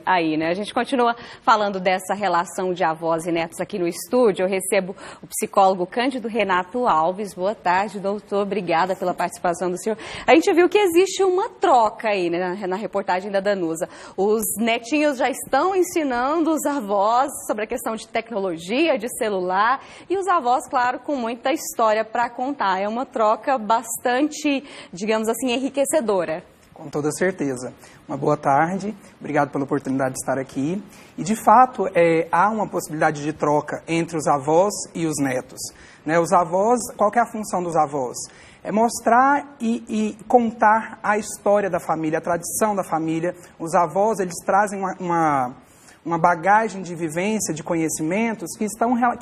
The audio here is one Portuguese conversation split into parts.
Aí, né? A gente continua falando dessa relação de avós e netos aqui no estúdio. Eu recebo o psicólogo Cândido Renato Alves. Boa tarde, doutor. Obrigada pela participação do senhor. A gente viu que existe uma troca aí, né, na reportagem da Danusa. Os netinhos já estão ensinando os avós sobre a questão de tecnologia, de celular, e os avós, claro, com muita história para contar. É uma troca bastante, digamos assim, enriquecedora. Com toda certeza. Uma boa tarde, obrigado pela oportunidade de estar aqui. E, de fato, há uma possibilidade de troca entre os avós e os netos. Né? Os avós, qual que é a função dos avós? É mostrar e contar a história da família, a tradição da família. Os avós, eles trazem uma bagagem de vivência, de conhecimentos que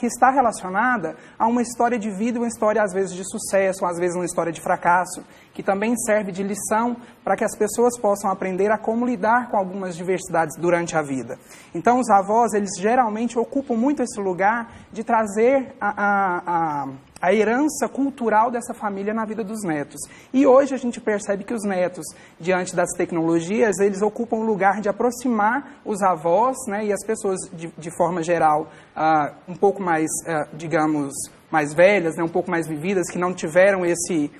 está relacionada a uma história de vida, uma história às vezes de sucesso, às vezes uma história de fracasso, que também serve de lição para que as pessoas possam aprender a como lidar com algumas diversidades durante a vida. Então os avós, eles geralmente ocupam muito esse lugar de trazer a herança cultural dessa família na vida dos netos. E hoje a gente percebe que os netos, diante das tecnologias, eles ocupam o lugar de aproximar os avós, né, e as pessoas, de forma geral, um pouco mais, digamos, mais velhas, né, um pouco mais vividas, que não tiveram esse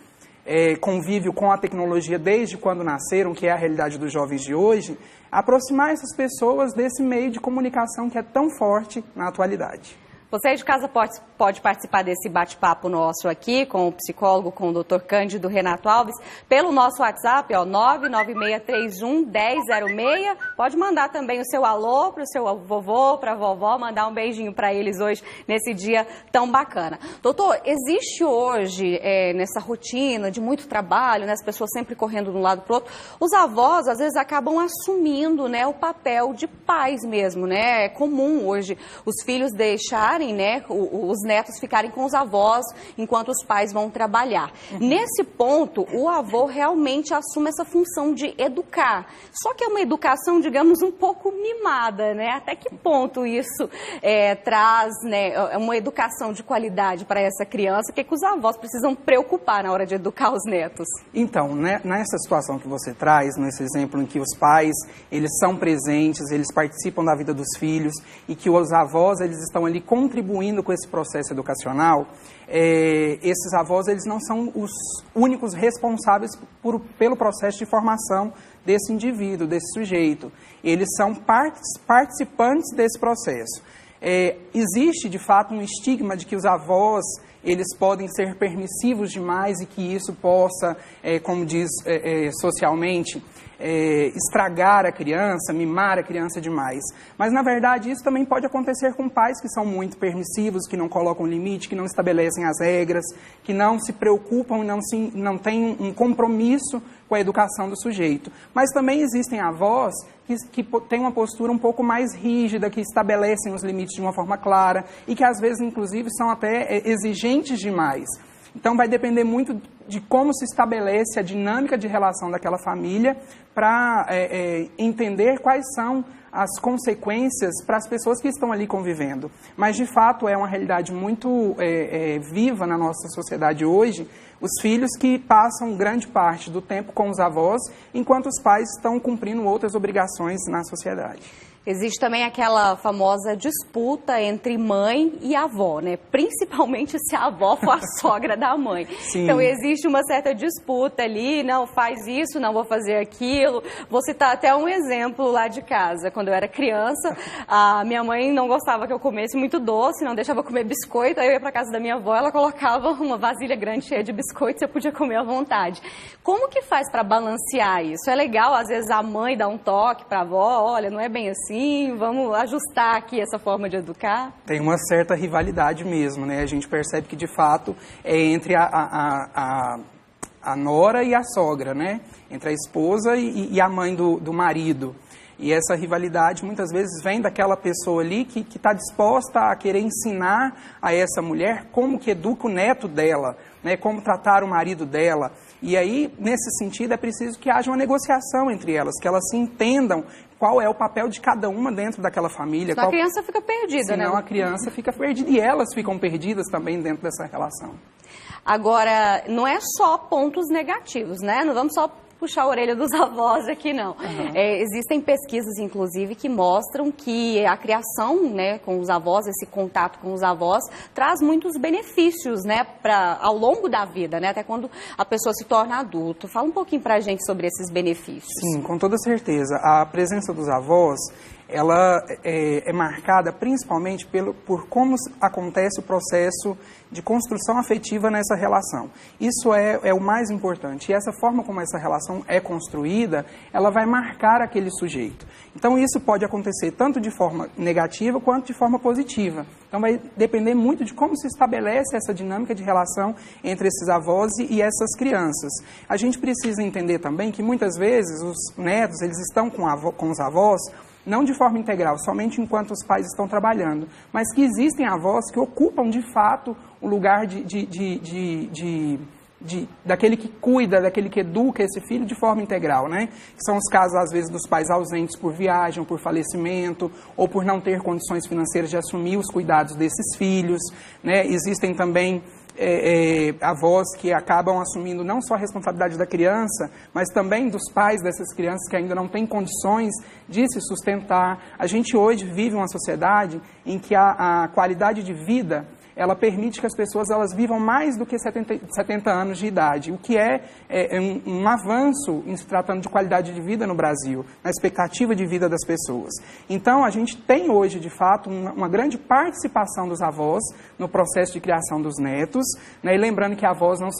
convívio com a tecnologia desde quando nasceram, que é a realidade dos jovens de hoje, aproximar essas pessoas desse meio de comunicação que é tão forte na atualidade. Você aí de casa pode participar desse bate-papo nosso aqui com o psicólogo, com o Dr. Cândido Renato Alves, pelo nosso WhatsApp, 996311006. Pode mandar também o seu alô para o seu vovô, para a vovó, mandar um beijinho para eles hoje, nesse dia tão bacana. Doutor, existe hoje, nessa rotina de muito trabalho, né, as pessoas sempre correndo de um lado para o outro, os avós, às vezes, acabam assumindo, né, o papel de pais mesmo, né? É comum hoje os filhos deixarem, né, os netos ficarem com os avós enquanto os pais vão trabalhar. Nesse ponto, o avô realmente assume essa função de educar. Só que é uma educação, digamos, um pouco mimada, né? Até que ponto isso traz, né, uma educação de qualidade para essa criança? O que os avós precisam preocupar na hora de educar os netos? Então, né, nessa situação que você traz, nesse exemplo em que os pais, eles são presentes, eles participam da vida dos filhos e que os avós, eles estão ali contribuindo com esse processo educacional, esses avós, eles não são os únicos responsáveis pelo processo de formação desse indivíduo, desse sujeito. Eles são participantes desse processo. Existe, de fato, um estigma de que os avós, eles podem ser permissivos demais e que isso possa, como diz socialmente, estragar a criança, mimar a criança demais. Mas, na verdade, isso também pode acontecer com pais que são muito permissivos, que não colocam limite, que não estabelecem as regras, que não se preocupam, não têm um compromisso com a educação do sujeito. Mas também existem avós que têm uma postura um pouco mais rígida, que estabelecem os limites de uma forma clara e que, às vezes, inclusive, são até exigentes demais. Então, vai depender muito de como se estabelece a dinâmica de relação daquela família para entender quais são as consequências para as pessoas que estão ali convivendo. Mas, de fato, é uma realidade muito viva na nossa sociedade hoje, os filhos que passam grande parte do tempo com os avós, enquanto os pais estão cumprindo outras obrigações na sociedade. Existe também aquela famosa disputa entre mãe e avó, né? Principalmente se a avó for a sogra da mãe. Sim. Então existe uma certa disputa ali, não, faz isso, não vou fazer aquilo. Vou citar até um exemplo lá de casa. Quando eu era criança, a minha mãe não gostava que eu comesse muito doce, não deixava eu comer biscoito. Aí eu ia para casa da minha avó, ela colocava uma vasilha grande cheia de biscoitos e eu podia comer à vontade. Como que faz para balancear isso? É legal, às vezes, a mãe dar um toque para a avó, olha, não é bem assim. Vamos ajustar aqui essa forma de educar? Tem uma certa rivalidade mesmo, né? A gente percebe que, de fato, é entre a nora e a sogra, né? Entre a esposa e a mãe do marido. E essa rivalidade, muitas vezes, vem daquela pessoa ali que está disposta a querer ensinar a essa mulher como que educa o neto dela, né? Como tratar o marido dela. E aí, nesse sentido, é preciso que haja uma negociação entre elas, que elas se entendam qual é o papel de cada uma dentro daquela família. Senão a criança fica perdida, né? Senão a criança fica perdida e elas ficam perdidas também dentro dessa relação. Agora, não é só pontos negativos, né? Não vamos só puxar a orelha dos avós aqui, não. Existem pesquisas, inclusive, que mostram que a criação, né, com os avós, esse contato com os avós, traz muitos benefícios, né, ao longo da vida, né, até quando a pessoa se torna adulto. Fala um pouquinho pra gente sobre esses benefícios. Sim, com toda certeza. A presença dos avós, ela é marcada principalmente por como acontece o processo de construção afetiva nessa relação. Isso é o mais importante. E essa forma como essa relação é construída, ela vai marcar aquele sujeito. Então, isso pode acontecer tanto de forma negativa quanto de forma positiva. Então, vai depender muito de como se estabelece essa dinâmica de relação entre esses avós e essas crianças. A gente precisa entender também que, muitas vezes, os netos, eles estão com os avós, não de forma integral, somente enquanto os pais estão trabalhando, mas que existem avós que ocupam, de fato, o lugar daquele que cuida, daquele que educa esse filho de forma integral, né? São os casos, às vezes, dos pais ausentes por viagem, ou por falecimento, ou por não ter condições financeiras de assumir os cuidados desses filhos, né? Existem também avós que acabam assumindo não só a responsabilidade da criança, mas também dos pais dessas crianças que ainda não têm condições de se sustentar. A gente hoje vive uma sociedade em que a qualidade de vida, ela permite que as pessoas elas vivam mais do que 70 anos de idade, o que é um avanço em se tratando de qualidade de vida no Brasil, na expectativa de vida das pessoas. Então, a gente tem hoje, de fato, uma grande participação dos avós no processo de criação dos netos, né? E lembrando que avós não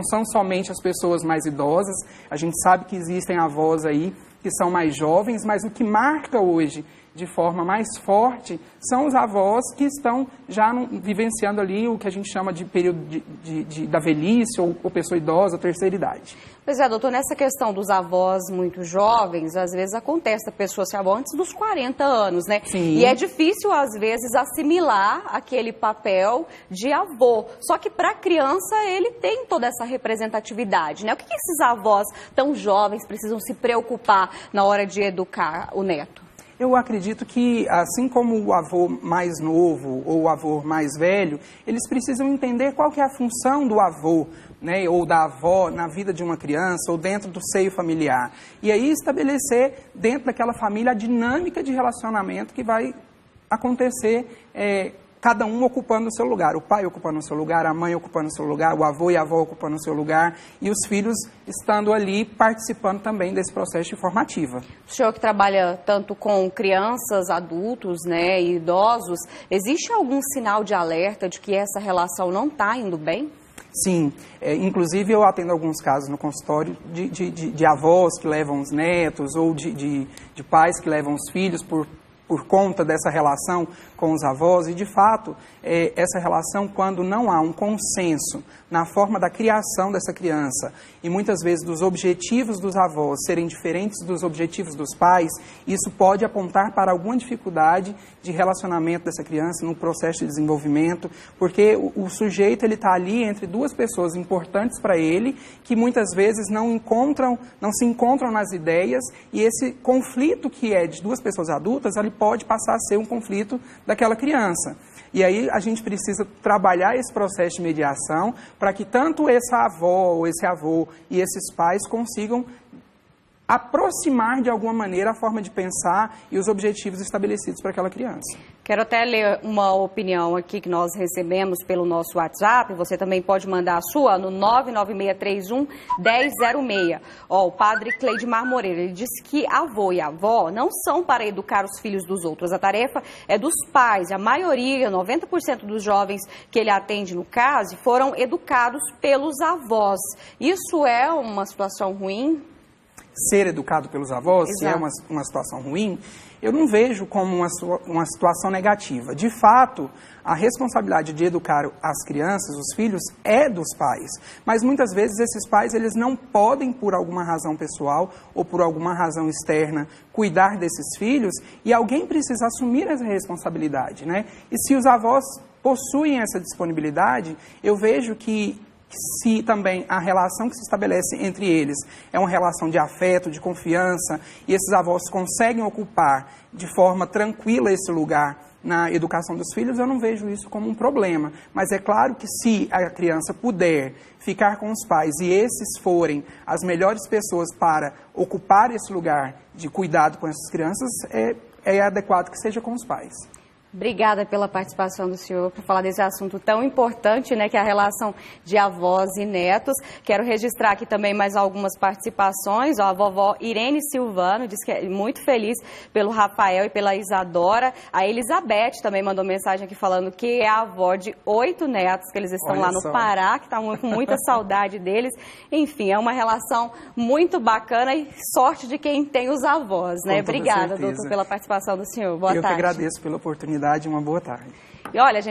são somente as pessoas mais idosas, a gente sabe que existem avós aí que são mais jovens, mas o que marca hoje de forma mais forte são os avós que estão já vivenciando ali o que a gente chama de período da velhice ou pessoa idosa, terceira idade. Pois é, doutor, nessa questão dos avós muito jovens, às vezes acontece a pessoa ser avó antes dos 40 anos, né? Sim. E é difícil, às vezes, assimilar aquele papel de avô. Só que para a criança ele tem toda essa representatividade, né? O que esses avós tão jovens precisam se preocupar na hora de educar o neto? Eu acredito que, assim como o avô mais novo ou o avô mais velho, eles precisam entender qual que é a função do avô, né, ou da avó na vida de uma criança ou dentro do seio familiar. E aí estabelecer dentro daquela família a dinâmica de relacionamento que vai acontecer, cada um ocupando o seu lugar. O pai ocupando o seu lugar, a mãe ocupando o seu lugar, o avô e a avó ocupando o seu lugar e os filhos estando ali participando também desse processo de formativa. O senhor que trabalha tanto com crianças, adultos, né, e idosos, existe algum sinal de alerta de que essa relação não está indo bem? Sim, inclusive eu atendo alguns casos no consultório de avós que levam os netos ou de pais que levam os filhos por conta dessa relação com os avós, e de fato, essa relação, quando não há um consenso na forma da criação dessa criança, e muitas vezes dos objetivos dos avós serem diferentes dos objetivos dos pais, isso pode apontar para alguma dificuldade de relacionamento dessa criança no processo de desenvolvimento, porque o sujeito ele está ali entre duas pessoas importantes para ele, que muitas vezes não se encontram nas ideias, e esse conflito que é de duas pessoas adultas, ele pode passar a ser um conflito daquela criança. E aí a gente precisa trabalhar esse processo de mediação para que tanto essa avó ou esse avô e esses pais consigam aproximar de alguma maneira a forma de pensar e os objetivos estabelecidos para aquela criança. Quero até ler uma opinião aqui que nós recebemos pelo nosso WhatsApp. Você também pode mandar a sua no 99631-1006. O padre Cleidmar Moreira, ele disse que avô e avó não são para educar os filhos dos outros. A tarefa é dos pais. A maioria, 90% dos jovens que ele atende no caso, foram educados pelos avós. Isso é uma situação ruim? Ser educado pelos avós, Exato. se é uma situação ruim, eu não vejo como uma situação negativa. De fato, a responsabilidade de educar as crianças, os filhos, é dos pais. Mas muitas vezes esses pais eles não podem, por alguma razão pessoal ou por alguma razão externa, cuidar desses filhos, e alguém precisa assumir essa responsabilidade, né? E se os avós possuem essa disponibilidade, eu vejo que se também a relação que se estabelece entre eles é uma relação de afeto, de confiança, e esses avós conseguem ocupar de forma tranquila esse lugar na educação dos filhos, eu não vejo isso como um problema. Mas é claro que se a criança puder ficar com os pais e esses forem as melhores pessoas para ocupar esse lugar de cuidado com essas crianças, é adequado que seja com os pais. Obrigada pela participação do senhor, por falar desse assunto tão importante, né, que é a relação de avós e netos. Quero registrar aqui também mais algumas participações. Ó, a vovó Irene Silvano diz que é muito feliz pelo Rafael e pela Isadora. A Elizabeth também mandou mensagem aqui falando que é a avó de 8 netos, que eles estão lá no Pará, que estão com muita saudade deles. Enfim, é uma relação muito bacana e sorte de quem tem os avós, né? Obrigada, doutor, pela participação do senhor. Boa tarde. Eu que agradeço pela oportunidade. Uma boa tarde. E olha,